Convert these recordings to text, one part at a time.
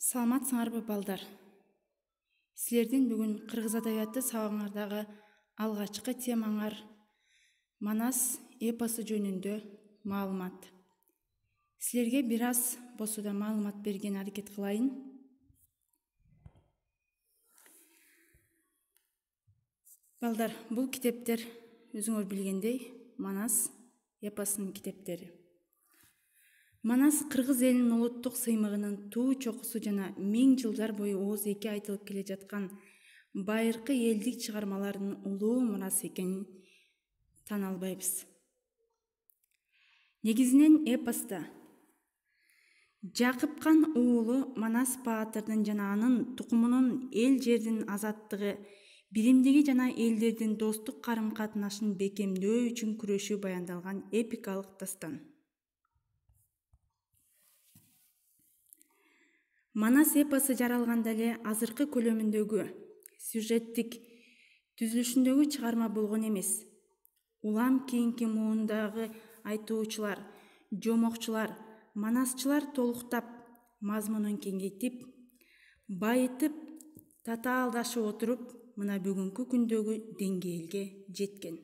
Саламатсыңарбы балдар? Силердин бүгүн кыргыз адабияты сабагыңардагы алгачкы темаңар Манас эпосу жөнүндө маалымат. Силерге бир аз болсо да маалымат берген аракет кылайын. Балдар, бул китептер өзүңөр билгендей Манас эпосунун китептери. Манас кыргыз элинин улуттук сыймыгынын туу чокусу жана миң жылдар бою ооз эки айтылып келе жаткан байыркы элдик чыгармалардын улуу мурасы экенин тана албайбыз. Негизинен эпоста Жакып хан уулу Манас баатырдын жана анын тукумунун эл жердин азаттыгы, биримдиги жана элдердин достук карым-катнашын бекемдөө үчүн күрөшү баяндалган эпикалык дастан. Манас эпосу жаралганда эле азыркы көлөмүндөгү сюжеттик түзүлүшүндөгү чыгарма болгон эмес. Улам кийинки муундагы айтуучулар, жомокчулар, манасчылар толуктап, мазмунун кеңейтип, байытып, татаалдашып отуруп, мына бүгүнкү күндөгү деңгээлге жеткен.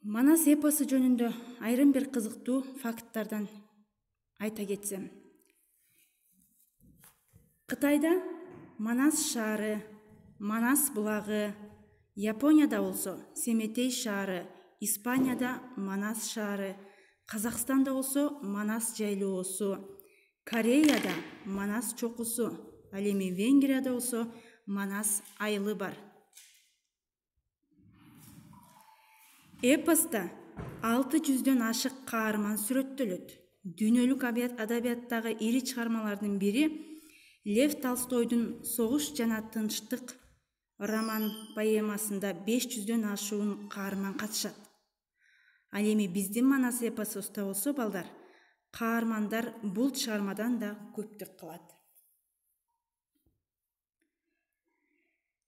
Манас эпосу жөнүндө айрым бир кызыктуу факттардан айта кетсем. Кытайда Манас шаары, Манас булагы, Японияда болсо Семетей шаары, Испанияда Манас шаары, Казакстанда болсо Манас жайлоосу, Кореяда Манас чокусу, ал эми Венгрияда болсо Манас айылы бар. Эпоста 600дөн ашык каарман сүрөттөлөт. Дүйнөлүк адабияттагы ири чыгармалардын бири Лев Толстойдун Согуш жана тынчтык роман поэмасында 500дөн ашуун каарман катышат. Ал эми биздин Манас эпосубузда болсо балдар, каармандар бул чыгармадан да көптүк кылат.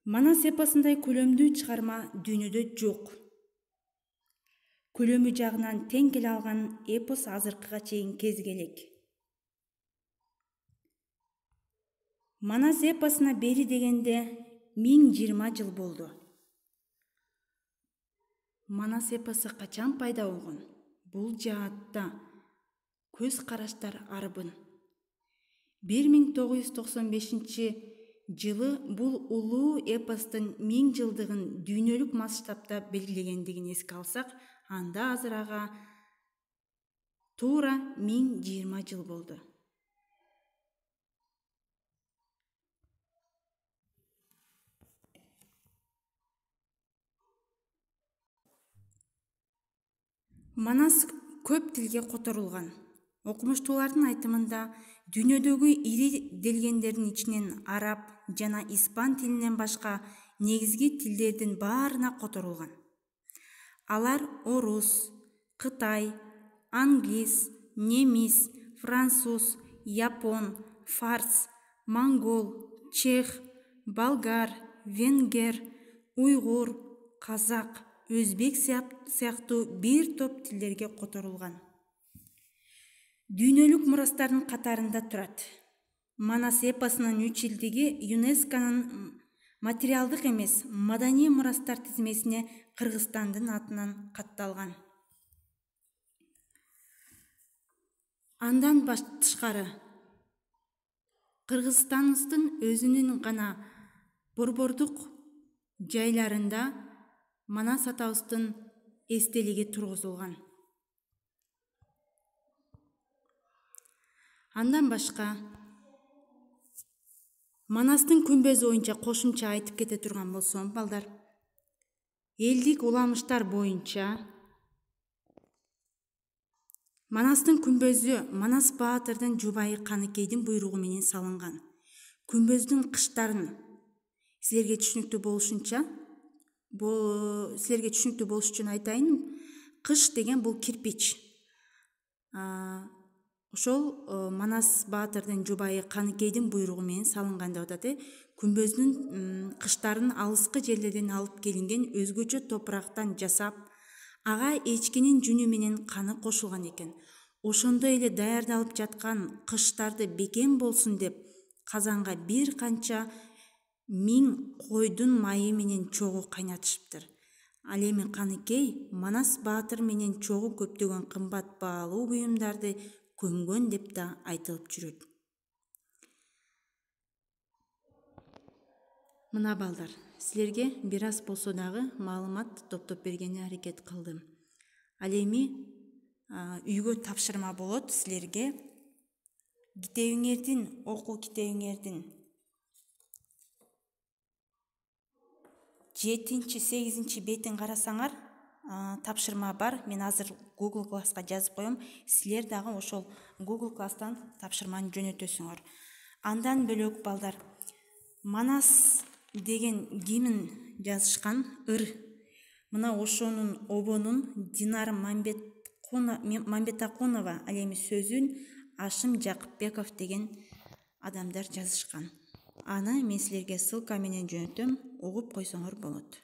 Манас эпосундай көлөмдүү чыгарма дүйнөдө жок. Көлөмү жагынан тең келе алган эпос азыркыга чейин кезгелек. Манас эпосуна бери дегенде 1020 жыл болду. Манас эпосу качан пайда болгон? Бул жаатта көз караштар арбын. 1995 жылы бул улуу эпостун 1000 жылдыгын дүйнөлүк масштабта белгилегендигин эске алсак, анда азыр ага туура 1020 жыл болду. Манас көп тилге которулган. Окумуштуулардын айтымында дүйнөдөгү ири делгендердин ичинен араб жана испан тилинен башка негизги тилдердин баарына которулган. Алар орус, кытай, англис, немис, француз, япон, фарс, монгол, чех, болгар, венгер, уйгур, казак, өзбек сыяктуу бир топ тилдерге которулган. Дүйнөлүк мурастардын катарында турат. Манас эпосунун 3 жылдыгы ЮНЕСКОнун материалдык эмес, маданий мурастар тизмесине Кыргызстандын атынан катталган. Андан тышкары, Кыргызстаныбыздын өзүнүн гана борбордук жайларында Манас атабыздын эстелиги тургузулган. Андан башка, Манастын күмбөзү боюнча кошумча айтып кете турган болсом, балдар, элдик уламыштар боюнча Манастын күмбөзү Манас баатырдын жубайы Каныкейдин буйругу менен салынган. Күмбөздүн кыштарын силерге түшүнүктүү болуш үчүн айтайын. Кыш деген бул кирпич. Ошол Манас баатырдын жубайы Каныкейдин буйругу менен салынган деп атат. Күмбөздүн кыштарын алыскы жерлерден алып келинген өзгөчө топурактан жасап, ага эчкинин жүнү менен каны кошулган экен. ошондой эле даярдалып жаткан кыштарды бекем болсун деп казанга бир канча 1000 койдун майы менен чогуу кайнатышыптыр. Ал эми Каныкей Манас Баатыр менен чогуу көптөгөн кымбат баалуу буюмдарды көмгөн деп да айтылып жүрөт. Мына балдар, силерге бир аз болсо дагы маалымат топтоп бергенге аракет кылдым. Ал эми үйгө тапшырма болот силерге. Китебиңердин, окуу китебиңердин 7-8 бетин карасаңар, тапшырма бар. Мен азыр Google класска жазып коем. Силер дагы ошол Google класстан тапшырманы жөнөтөсүңөр. Андан бөлөк балдар, Манас деген кимин жазышкан? Мына ошонун обонун Динар Мамбетакунова, ал эми сөзүн Ашым Жакыпбеков деген адамдар жазышкан. Аны мен силерге ссылка менен жөнөтөм, угуп койсоңор болот.